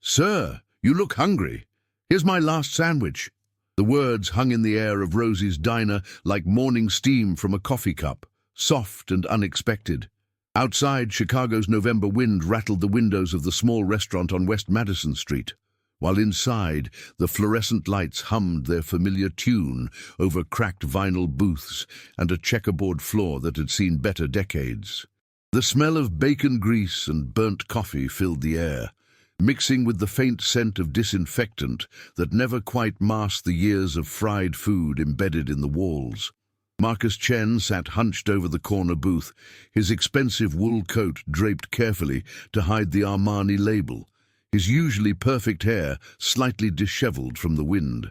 "Sir, you look hungry. Here's my last sandwich." The words hung in the air of Rosie's diner like morning steam from a coffee cup, soft and unexpected. Outside, Chicago's November wind rattled the windows of the small restaurant on West Madison Street, while inside, the fluorescent lights hummed their familiar tune over cracked vinyl booths and a checkerboard floor that had seen better decades. The smell of bacon grease and burnt coffee filled the air, mixing with the faint scent of disinfectant that never quite masked the years of fried food embedded in the walls. Marcus Chen sat hunched over the corner booth, his expensive wool coat draped carefully to hide the Armani label, his usually perfect hair slightly disheveled from the wind.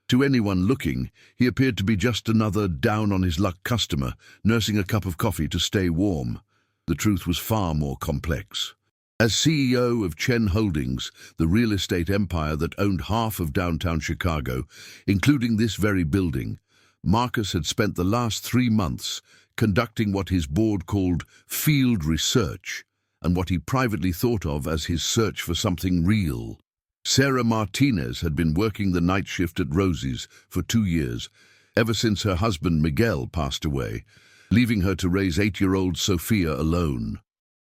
To anyone looking, he appeared to be just another down-on-his-luck customer, nursing a cup of coffee to stay warm. The truth was far more complex. As CEO of Chen Holdings, the real estate empire that owned half of downtown Chicago, including this very building, Marcus had spent the last 3 months conducting what his board called field research and what he privately thought of as his search for something real. Sarah Martinez had been working the night shift at Rosie's for 2 years, ever since her husband Miguel passed away, leaving her to raise 8-year-old Sophia alone.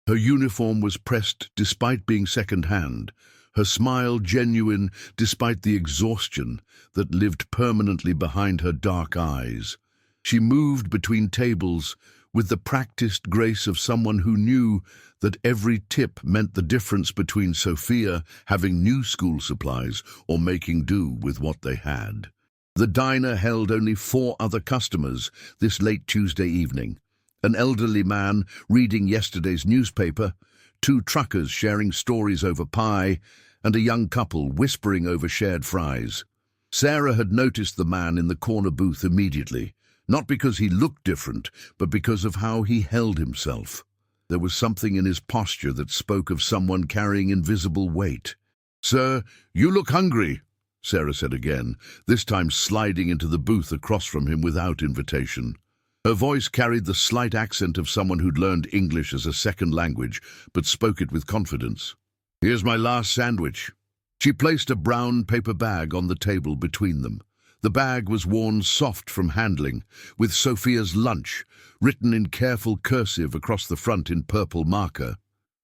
Her uniform was pressed despite being second-hand, her smile genuine despite the exhaustion that lived permanently behind her dark eyes. She moved between tables with the practiced grace of someone who knew that every tip meant the difference between Sophia having new school supplies or making do with what they had. The diner held only 4 other customers this late Tuesday evening. An elderly man reading yesterday's newspaper, 2 truckers sharing stories over pie, and a young couple whispering over shared fries. Sarah had noticed the man in the corner booth immediately, not because he looked different, but because of how he held himself. There was something in his posture that spoke of someone carrying invisible weight. "Sir, you look hungry," Sarah said again, this time sliding into the booth across from him without invitation. Her voice carried the slight accent of someone who'd learned English as a second language, but spoke it with confidence. "Here's my last sandwich." She placed a brown paper bag on the table between them. The bag was worn soft from handling, with Sophia's lunch, written in careful cursive across the front in purple marker.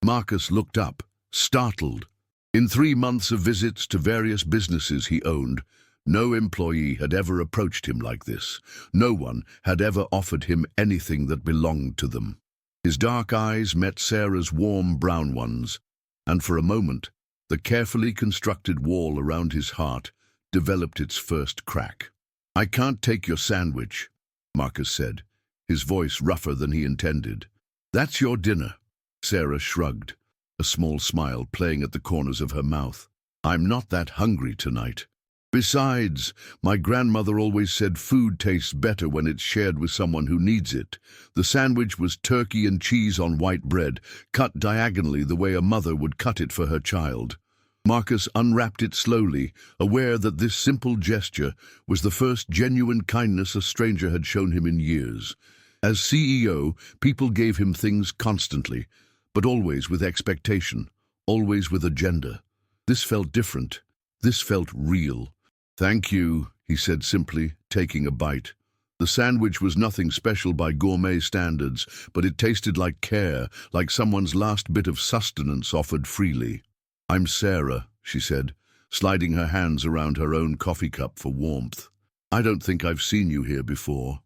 Marcus looked up, startled. In 3 months of visits to various businesses he owned, no employee had ever approached him like this. No one had ever offered him anything that belonged to them. His dark eyes met Sarah's warm brown ones, and for a moment, the carefully constructed wall around his heart developed its first crack. "I can't take your sandwich," Marcus said, his voice rougher than he intended. "That's your dinner." Sarah shrugged, a small smile playing at the corners of her mouth. "I'm not that hungry tonight. Besides, my grandmother always said food tastes better when it's shared with someone who needs it." The sandwich was turkey and cheese on white bread, cut diagonally the way a mother would cut it for her child. Marcus unwrapped it slowly, aware that this simple gesture was the first genuine kindness a stranger had shown him in years. As CEO, people gave him things constantly, but always with expectation, always with agenda. This felt different. This felt real. "Thank you," he said simply, taking a bite. The sandwich was nothing special by gourmet standards, but it tasted like care, like someone's last bit of sustenance offered freely. "I'm Sarah," she said, sliding her hands around her own coffee cup for warmth. "I don't think I've seen you here before."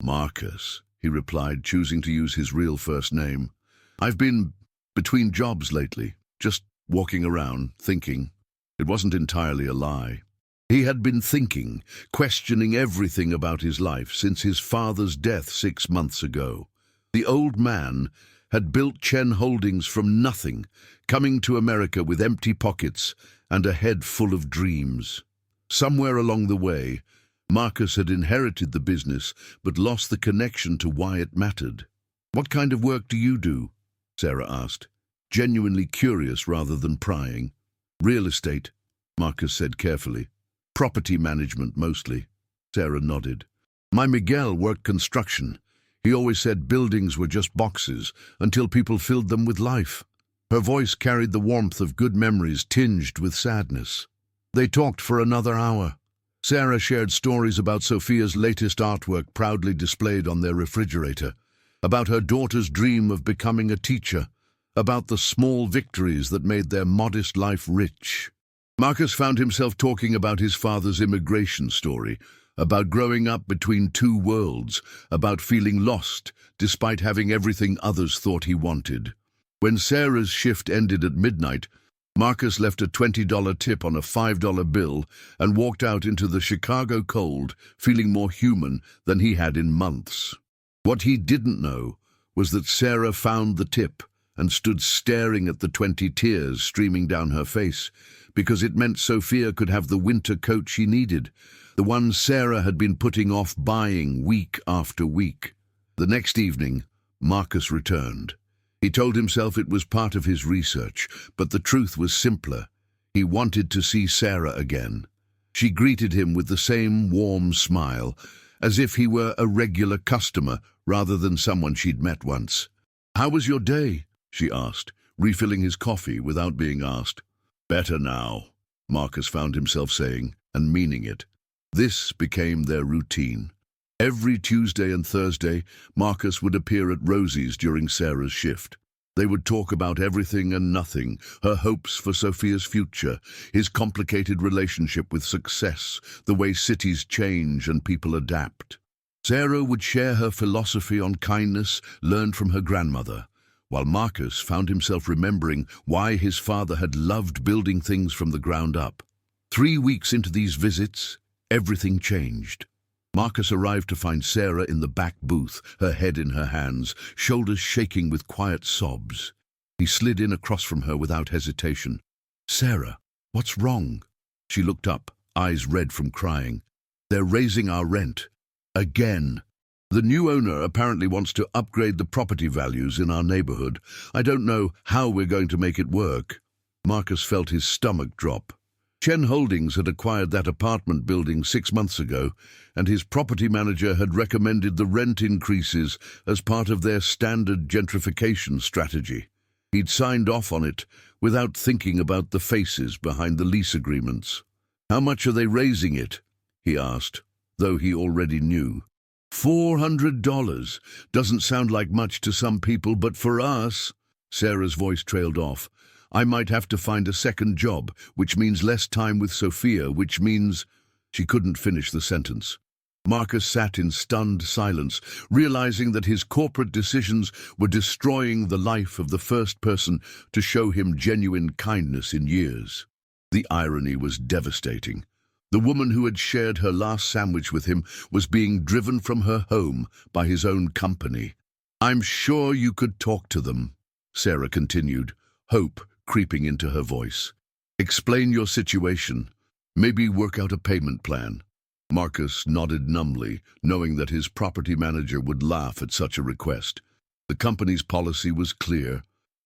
"Marcus," he replied, choosing to use his real first name. "I've been between jobs lately, just walking around, thinking." It wasn't entirely a lie. He had been thinking, questioning everything about his life since his father's death 6 months ago. The old man had built Chen Holdings from nothing, coming to America with empty pockets and a head full of dreams. Somewhere along the way, Marcus had inherited the business but lost the connection to why it mattered. "What kind of work do you do?" Sarah asked, genuinely curious rather than prying. "Real estate," Marcus said carefully. "Property management, mostly." Sarah nodded. "My Miguel worked construction. He always said buildings were just boxes until people filled them with life." Her voice carried the warmth of good memories tinged with sadness. They talked for another hour. Sarah shared stories about Sophia's latest artwork proudly displayed on their refrigerator, about her daughter's dream of becoming a teacher, about the small victories that made their modest life rich. Marcus found himself talking about his father's immigration story, about growing up between two worlds, about feeling lost despite having everything others thought he wanted. When Sarah's shift ended at midnight, Marcus left a $20 tip on a $5 bill and walked out into the Chicago cold, feeling more human than he had in months. What he didn't know was that Sarah found the tip and stood staring at the 20 tears streaming down her face, because it meant Sophia could have the winter coat she needed, the one Sarah had been putting off buying week after week. The next evening, Marcus returned. He told himself it was part of his research, but the truth was simpler. He wanted to see Sarah again. She greeted him with the same warm smile, as if he were a regular customer rather than someone she'd met once. "How was your day?" she asked, refilling his coffee without being asked. "Better now," Marcus found himself saying, and meaning it. This became their routine. Every Tuesday and Thursday, Marcus would appear at Rosie's during Sarah's shift. They would talk about everything and nothing, her hopes for Sophia's future, his complicated relationship with success, the way cities change and people adapt. Sarah would share her philosophy on kindness learned from her grandmother, while Marcus found himself remembering why his father had loved building things from the ground up. 3 weeks into these visits, everything changed. Marcus arrived to find Sarah in the back booth, her head in her hands, shoulders shaking with quiet sobs. He slid in across from her without hesitation. "Sarah, what's wrong?" She looked up, eyes red from crying. "They're raising our rent. Again. The new owner apparently wants to upgrade the property values in our neighborhood. I don't know how we're going to make it work." Marcus felt his stomach drop. Chen Holdings had acquired that apartment building 6 months ago, and his property manager had recommended the rent increases as part of their standard gentrification strategy. He'd signed off on it without thinking about the faces behind the lease agreements. "How much are they raising it?" he asked, though he already knew. $400. Doesn't sound like much to some people, but for us—" Sarah's voice trailed off. "I might have to find a second job, which means less time with Sophia, which means—" She couldn't finish the sentence. Marcus sat in stunned silence, realizing that his corporate decisions were destroying the life of the first person to show him genuine kindness in years. The irony was devastating. The woman who had shared her last sandwich with him was being driven from her home by his own company. "I'm sure you could talk to them," Sarah continued, hope creeping into her voice. "Explain your situation. Maybe work out a payment plan." Marcus nodded numbly, knowing that his property manager would laugh at such a request. The company's policy was clear: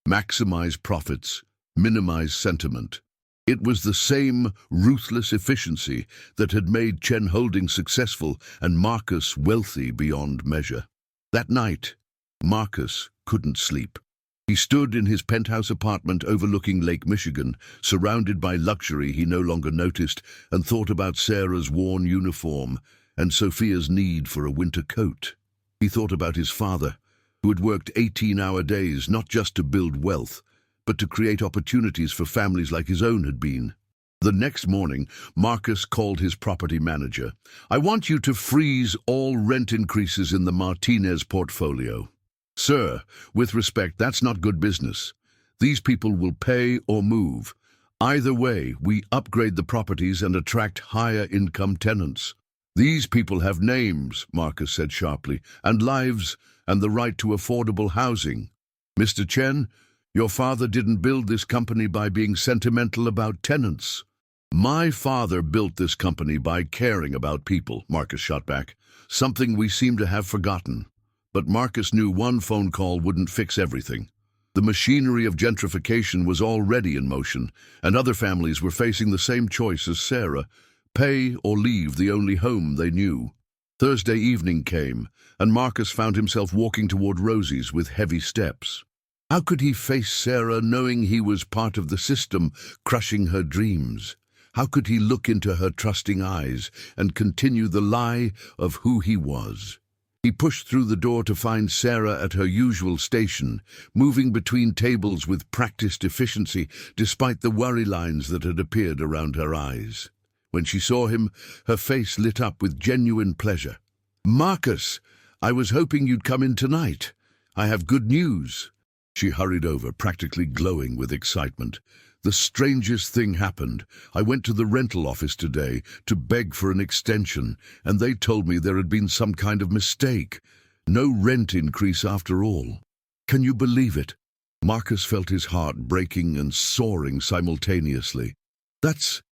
maximize profits, minimize sentiment. It was the same ruthless efficiency that had made Chen Holdings successful and Marcus wealthy beyond measure. That night, Marcus couldn't sleep. He stood in his penthouse apartment overlooking Lake Michigan, surrounded by luxury he no longer noticed, and thought about Sarah's worn uniform and Sophia's need for a winter coat. He thought about his father, who had worked 18-hour days not just to build wealth, but to create opportunities for families like his own had been. The next morning, Marcus called his property manager. "I want you to freeze all rent increases in the Martinez portfolio." "Sir, with respect, that's not good business. These people will pay or move. Either way, we upgrade the properties and attract higher-income tenants." "These people have names," Marcus said sharply, "and lives, and the right to affordable housing. Mr. Chen, your father didn't build this company by being sentimental about tenants." "My father built this company by caring about people," Marcus shot back, "something we seem to have forgotten." But Marcus knew one phone call wouldn't fix everything. The machinery of gentrification was already in motion, and other families were facing the same choice as Sarah: pay or leave the only home they knew. Thursday evening came, and Marcus found himself walking toward Rosie's with heavy steps. How could he face Sarah knowing he was part of the system, crushing her dreams? How could he look into her trusting eyes and continue the lie of who he was? He pushed through the door to find Sarah at her usual station, moving between tables with practiced efficiency despite the worry lines that had appeared around her eyes. When she saw him, her face lit up with genuine pleasure. "Marcus, I was hoping you'd come in tonight. I have good news." She hurried over, practically glowing with excitement. "The strangest thing happened. I went to the rental office today to beg for an extension, and they told me there had been some kind of mistake. No rent increase after all. Can you believe it?" Marcus felt his heart breaking and soaring simultaneously. That's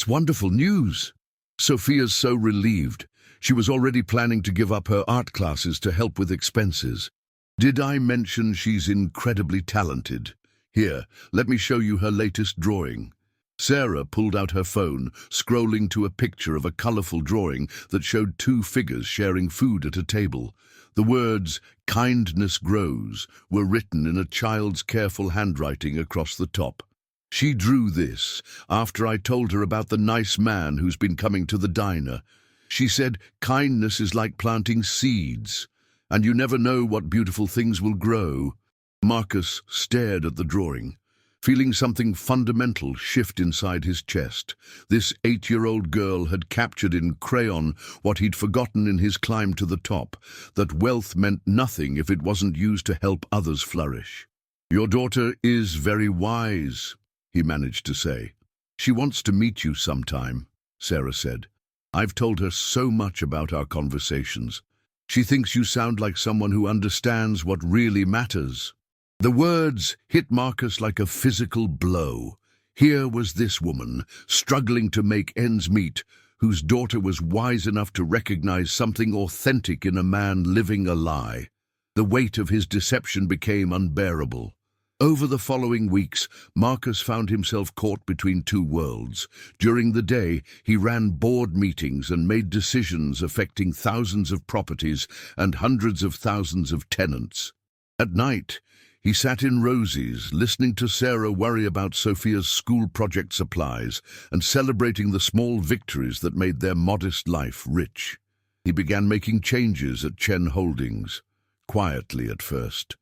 wonderful news." Sophia's so relieved. She was already planning to give up her art classes to help with expenses. "Did I mention she's incredibly talented? Here, let me show you her latest drawing." Sarah pulled out her phone, scrolling to a picture of a colorful drawing that showed two figures sharing food at a table. The words, "Kindness grows," were written in a child's careful handwriting across the top. "She drew this after I told her about the nice man who's been coming to the diner. She said, kindness is like planting seeds, and you never know what beautiful things will grow." Marcus stared at the drawing, feeling something fundamental shift inside his chest. This 8-year-old girl had captured in crayon what he'd forgotten in his climb to the top, that wealth meant nothing if it wasn't used to help others flourish. "Your daughter is very wise," he managed to say. "She wants to meet you sometime," Sarah said. "I've told her so much about our conversations. She thinks you sound like someone who understands what really matters." The words hit Marcus like a physical blow. Here was this woman, struggling to make ends meet, whose daughter was wise enough to recognize something authentic in a man living a lie. The weight of his deception became unbearable. Over the following weeks, Marcus found himself caught between two worlds. During the day, he ran board meetings and made decisions affecting thousands of properties and hundreds of thousands of tenants. At night, he sat in Rosie's, listening to Sarah worry about Sophia's school project supplies and celebrating the small victories that made their modest life rich. He began making changes at Chen Holdings, quietly at first.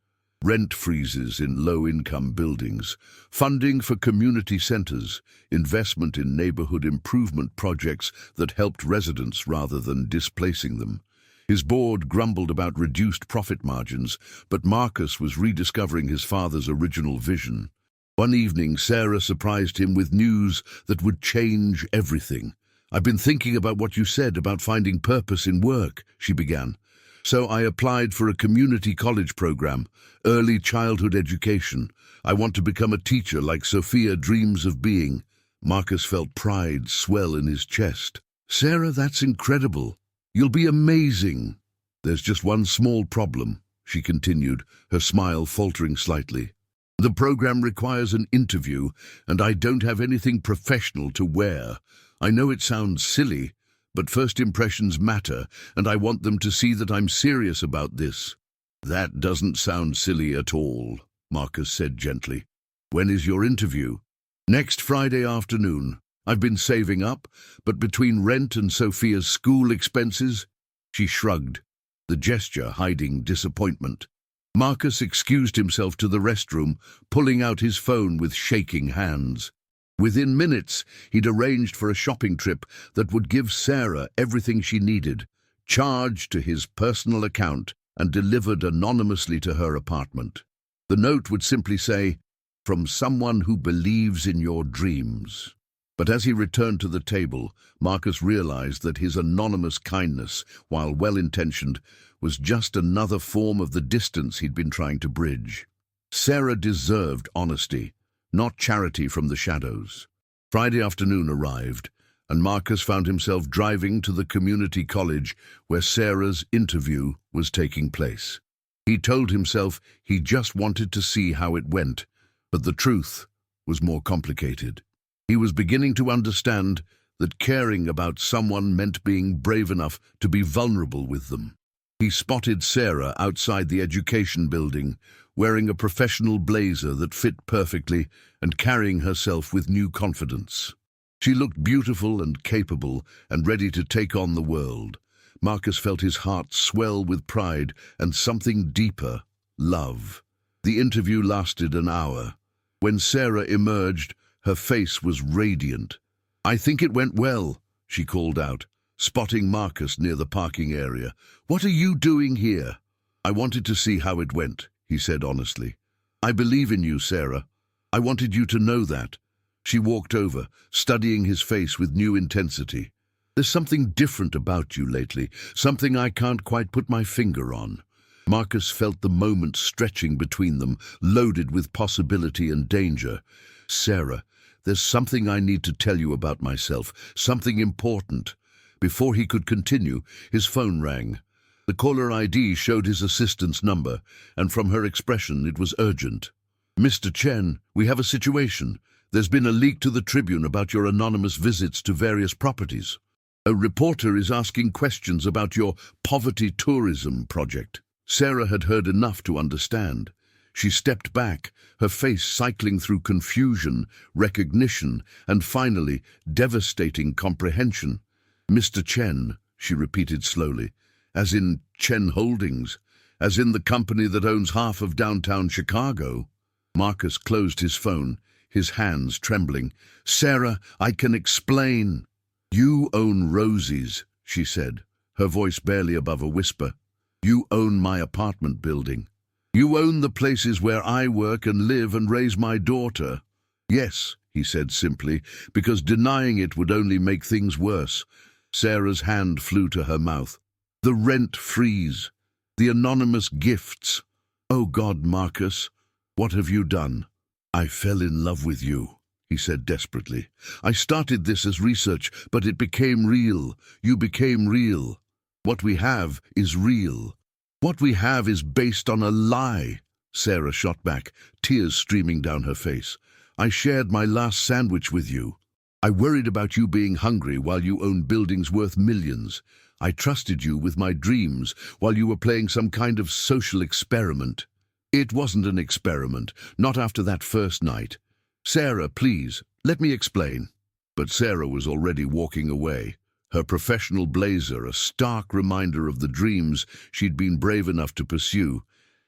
Rent freezes in low-income buildings, funding for community centers, investment in neighborhood improvement projects that helped residents rather than displacing them. His board grumbled about reduced profit margins, but Marcus was rediscovering his father's original vision. One evening, Sarah surprised him with news that would change everything. "I've been thinking about what you said about finding purpose in work," she began. "So I applied for a community college program, early childhood education. I want to become a teacher like Sophia dreams of being." Marcus felt pride swell in his chest. "Sarah, that's incredible. You'll be amazing." "There's just one small problem," she continued, her smile faltering slightly. "The program requires an interview, and I don't have anything professional to wear. I know it sounds silly, but first impressions matter, and I want them to see that I'm serious about this." "That doesn't sound silly at all," Marcus said gently. "When is your interview?" "Next Friday afternoon. I've been saving up, but between rent and Sophia's school expenses..." She shrugged, the gesture hiding disappointment. Marcus excused himself to the restroom, pulling out his phone with shaking hands. Within minutes, he'd arranged for a shopping trip that would give Sarah everything she needed, charged to his personal account and delivered anonymously to her apartment. The note would simply say, "From someone who believes in your dreams." But as he returned to the table, Marcus realized that his anonymous kindness, while well-intentioned, was just another form of the distance he'd been trying to bridge. Sarah deserved honesty, not charity from the shadows. Friday afternoon arrived, and Marcus found himself driving to the community college where Sarah's interview was taking place. He told himself he just wanted to see how it went, but the truth was more complicated. He was beginning to understand that caring about someone meant being brave enough to be vulnerable with them. He spotted Sarah outside the education building, wearing a professional blazer that fit perfectly and carrying herself with new confidence. She looked beautiful and capable and ready to take on the world. Marcus felt his heart swell with pride and something deeper, love. The interview lasted an hour. When Sarah emerged, her face was radiant. "I think it went well," she called out, spotting Marcus near the parking area. "What are you doing here?" "I wanted to see how it went," he said honestly. "I believe in you, Sarah. I wanted you to know that." She walked over, studying his face with new intensity. "There's something different about you lately, something I can't quite put my finger on." Marcus felt the moment stretching between them, loaded with possibility and danger. "Sarah, there's something I need to tell you about myself, something important." Before he could continue, his phone rang. The caller ID showed his assistant's number, and from her expression it was urgent. "Mr. Chen, we have a situation. There's been a leak to the Tribune about your anonymous visits to various properties. A reporter is asking questions about your poverty tourism project." Sarah had heard enough to understand. She stepped back, her face cycling through confusion, recognition, and finally, devastating comprehension. "Mr. Chen," she repeated slowly, "as in Chen Holdings, as in the company that owns half of downtown Chicago." Marcus closed his phone, his hands trembling. "Sarah, I can explain." "You own Rosie's," she said, her voice barely above a whisper. "You own my apartment building. You own the places where I work and live and raise my daughter." "Yes," he said simply, because denying it would only make things worse. Sarah's hand flew to her mouth. "The rent freeze, the anonymous gifts. Oh God, Marcus, what have you done?" "I fell in love with you," he said desperately. "I started this as research, but it became real. You became real. What we have is real. What we have is based on a lie." Sarah shot back, tears streaming down her face. "I shared my last sandwich with you. I worried about you being hungry while you owned buildings worth millions. I trusted you with my dreams while you were playing some kind of social experiment." "It wasn't an experiment, not after that first night." "Sarah, please, let me explain." But Sarah was already walking away, her professional blazer a stark reminder of the dreams she'd been brave enough to pursue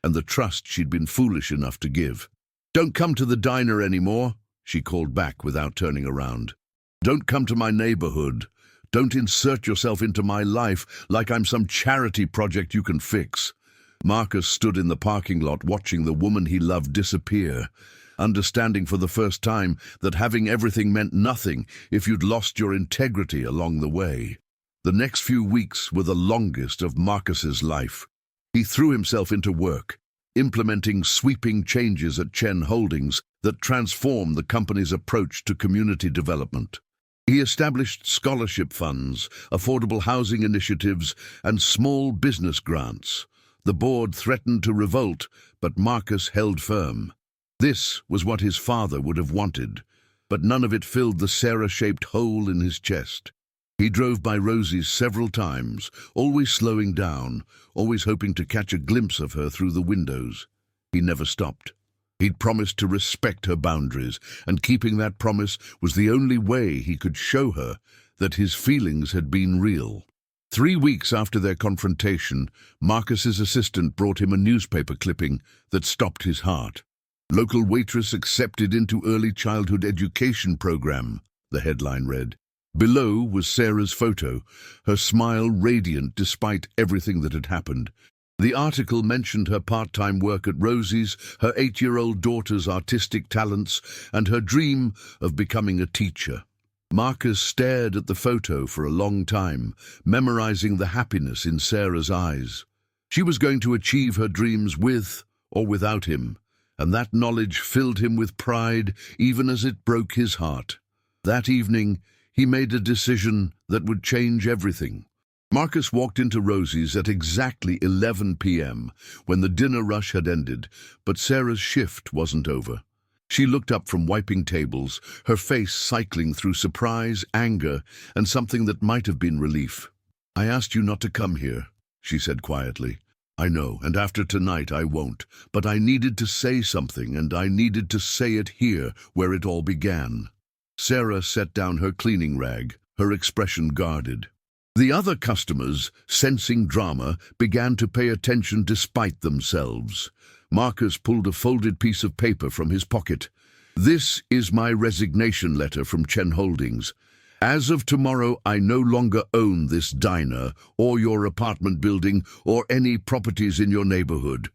and the trust she'd been foolish enough to give. "Don't come to the diner anymore," she called back without turning around. "Don't come to my neighborhood. Don't insert yourself into my life like I'm some charity project you can fix." Marcus stood in the parking lot watching the woman he loved disappear, understanding for the first time that having everything meant nothing if you'd lost your integrity along the way. The next few weeks were the longest of Marcus's life. He threw himself into work, implementing sweeping changes at Chen Holdings that transformed the company's approach to community development. He established scholarship funds, affordable housing initiatives, and small business grants. The board threatened to revolt, but Marcus held firm. This was what his father would have wanted, but none of it filled the Sarah-shaped hole in his chest. He drove by Rosie's several times, always slowing down, always hoping to catch a glimpse of her through the windows. He never stopped. He'd promised to respect her boundaries, and keeping that promise was the only way he could show her that his feelings had been real. 3 weeks after their confrontation, Marcus's assistant brought him a newspaper clipping that stopped his heart. "Local waitress accepted into early childhood education program," the headline read. Below was Sarah's photo, her smile radiant despite everything that had happened. The article mentioned her part-time work at Rosie's, her 8-year-old daughter's artistic talents, and her dream of becoming a teacher. Marcus stared at the photo for a long time, memorizing the happiness in Sarah's eyes. She was going to achieve her dreams with or without him, and that knowledge filled him with pride even as it broke his heart. That evening, he made a decision that would change everything. Marcus walked into Rosie's at exactly 11 p.m., when the dinner rush had ended, but Sarah's shift wasn't over. She looked up from wiping tables, her face cycling through surprise, anger, and something that might have been relief. "I asked you not to come here," she said quietly. I know, and after tonight I won't. But I needed to say something, and I needed to say it here, where it all began. Sarah set down her cleaning rag, her expression guarded. The other customers, sensing drama, began to pay attention despite themselves. Marcus pulled a folded piece of paper from his pocket. This is my resignation letter from Chen Holdings. As of tomorrow, I no longer own this diner, or your apartment building, or any properties in your neighborhood.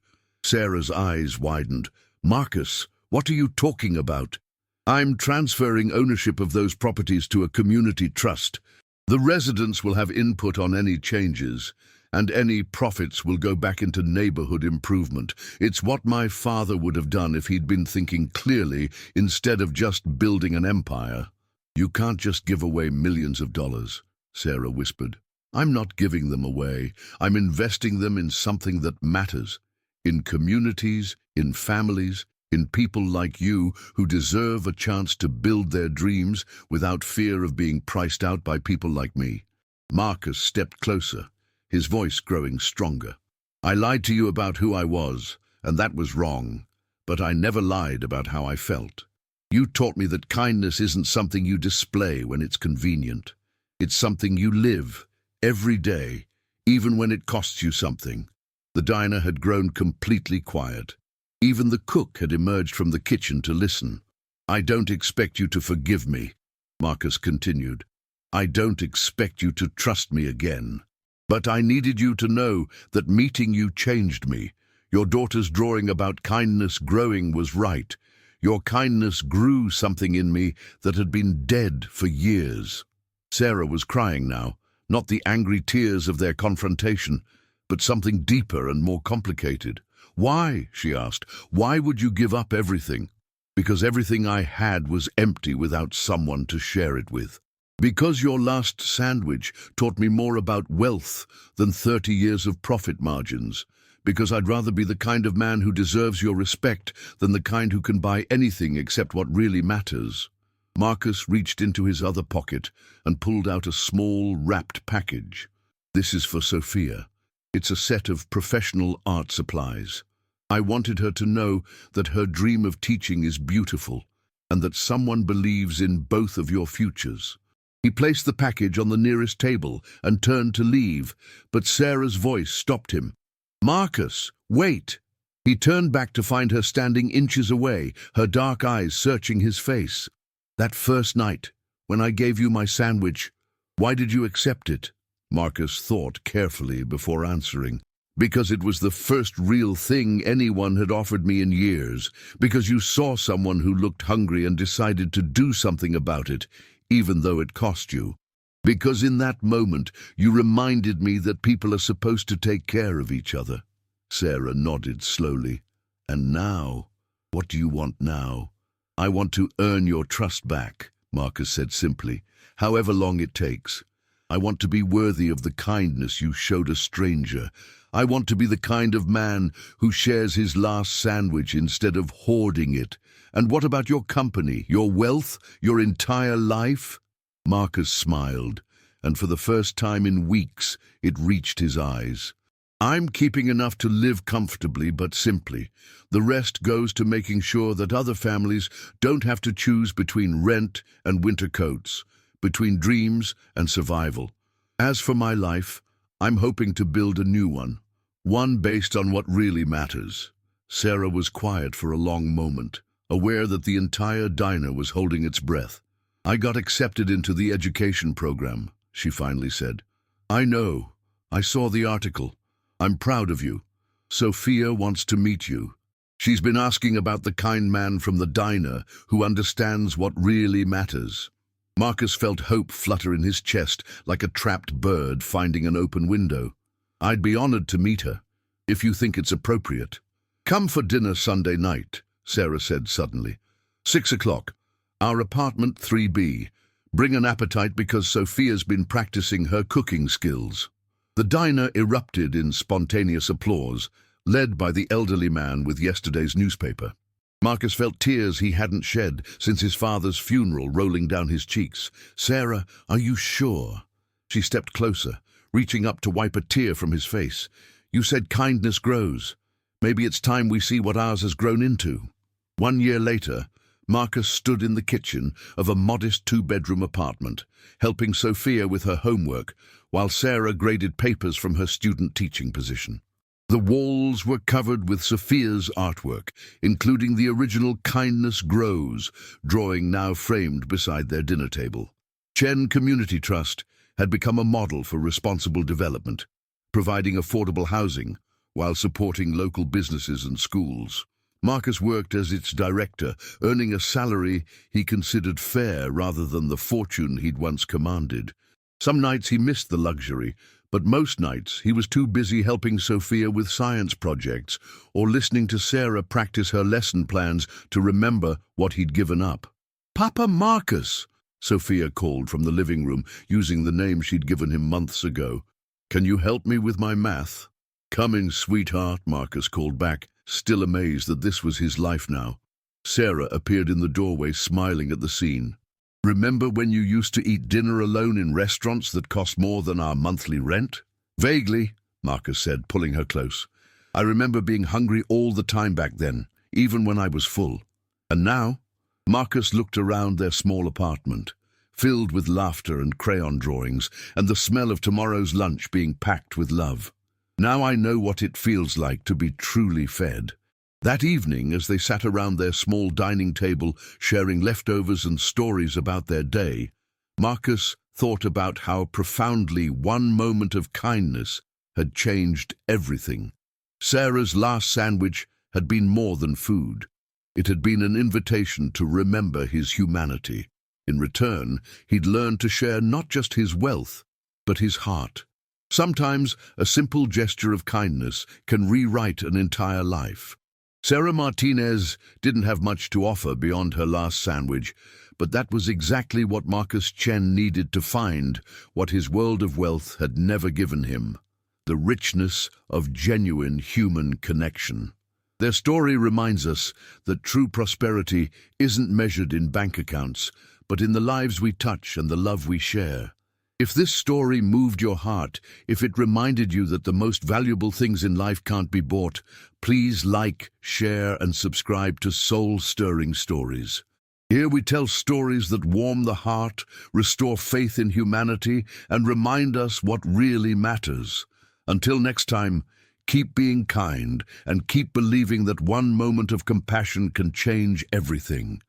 Sarah's eyes widened. Marcus, what are you talking about? I'm transferring ownership of those properties to a community trust. The residents will have input on any changes, and any profits will go back into neighborhood improvement. It's what my father would have done if he'd been thinking clearly instead of just building an empire. You can't just give away millions of dollars, Sarah whispered. I'm not giving them away. I'm investing them in something that matters. In communities, in families, in people like you who deserve a chance to build their dreams without fear of being priced out by people like me. Marcus stepped closer, his voice growing stronger. I lied to you about who I was, and that was wrong, but I never lied about how I felt. You taught me that kindness isn't something you display when it's convenient. It's something you live, every day, even when it costs you something. The diner had grown completely quiet. Even the cook had emerged from the kitchen to listen. I don't expect you to forgive me, Marcus continued. I don't expect you to trust me again. But I needed you to know that meeting you changed me. Your daughter's drawing about kindness growing was right. Your kindness grew something in me that had been dead for years. Sarah was crying now, not the angry tears of their confrontation, but something deeper and more complicated. Why, she asked, why would you give up everything? Because everything I had was empty without someone to share it with. Because your last sandwich taught me more about wealth than 30 years of profit margins. Because I'd rather be the kind of man who deserves your respect than the kind who can buy anything except what really matters. Marcus reached into his other pocket and pulled out a small, wrapped package. This is for Sophia. It's a set of professional art supplies. I wanted her to know that her dream of teaching is beautiful and that someone believes in both of your futures. He placed the package on the nearest table and turned to leave, but Sarah's voice stopped him. Marcus, wait! He turned back to find her standing inches away, her dark eyes searching his face. That first night, when I gave you my sandwich, why did you accept it? Marcus thought carefully before answering. Because it was the first real thing anyone had offered me in years. Because you saw someone who looked hungry and decided to do something about it, even though it cost you. Because in that moment, you reminded me that people are supposed to take care of each other. Sarah nodded slowly. And now? What do you want now? I want to earn your trust back, Marcus said simply, however long it takes. I want to be worthy of the kindness you showed a stranger. I want to be the kind of man who shares his last sandwich instead of hoarding it. And what about your company, your wealth, your entire life? Marcus smiled, and for the first time in weeks, it reached his eyes. I'm keeping enough to live comfortably but simply. The rest goes to making sure that other families don't have to choose between rent and winter coats, between dreams and survival. As for my life, I'm hoping to build a new one based on what really matters. Sarah was quiet for a long moment, aware that the entire diner was holding its breath. I got accepted into the education program, she finally said. I know. I saw the article. I'm proud of you. Sophia wants to meet you. She's been asking about the kind man from the diner who understands what really matters. Marcus felt hope flutter in his chest like a trapped bird finding an open window. I'd be honored to meet her, if you think it's appropriate. Come for dinner Sunday night, Sarah said suddenly. 6 o'clock. Our apartment 3B. Bring an appetite because Sophia's been practicing her cooking skills. The diner erupted in spontaneous applause, led by the elderly man with yesterday's newspaper. Marcus felt tears he hadn't shed since his father's funeral rolling down his cheeks. Sarah, are you sure? She stepped closer, reaching up to wipe a tear from his face. "You said kindness grows. Maybe it's time we see what ours has grown into." 1 year later, Marcus stood in the kitchen of a modest two-bedroom apartment, helping Sophia with her homework, while Sarah graded papers from her student teaching position. The walls were covered with Sophia's artwork, including the original "Kindness Grows" drawing now framed beside their dinner table. Chen Community Trust had become a model for responsible development, providing affordable housing while supporting local businesses and schools. Marcus worked as its director, earning a salary he considered fair rather than the fortune he'd once commanded. Some nights he missed the luxury, but most nights he was too busy helping Sophia with science projects or listening to Sarah practice her lesson plans to remember what he'd given up. "Papa Marcus," Sophia called from the living room, using the name she'd given him months ago. "Can you help me with my math?" "Coming, sweetheart," Marcus called back, still amazed that this was his life now. Sarah appeared in the doorway, smiling at the scene. "Remember when you used to eat dinner alone in restaurants that cost more than our monthly rent?" "Vaguely," Marcus said, pulling her close. "I remember being hungry all the time back then, even when I was full. And now?" Marcus looked around their small apartment, filled with laughter and crayon drawings, and the smell of tomorrow's lunch being packed with love. "Now I know what it feels like to be truly fed." That evening, as they sat around their small dining table, sharing leftovers and stories about their day, Marcus thought about how profoundly one moment of kindness had changed everything. Sarah's last sandwich had been more than food. It had been an invitation to remember his humanity. In return, he'd learned to share not just his wealth, but his heart. Sometimes a simple gesture of kindness can rewrite an entire life. Sarah Martinez didn't have much to offer beyond her last sandwich, but that was exactly what Marcus Chen needed to find what his world of wealth had never given him: the richness of genuine human connection. Their story reminds us that true prosperity isn't measured in bank accounts, but in the lives we touch and the love we share. If this story moved your heart, if it reminded you that the most valuable things in life can't be bought, please like, share, and subscribe to Soul-Stirring Stories. Here we tell stories that warm the heart, restore faith in humanity, and remind us what really matters. Until next time, keep being kind and keep believing that one moment of compassion can change everything.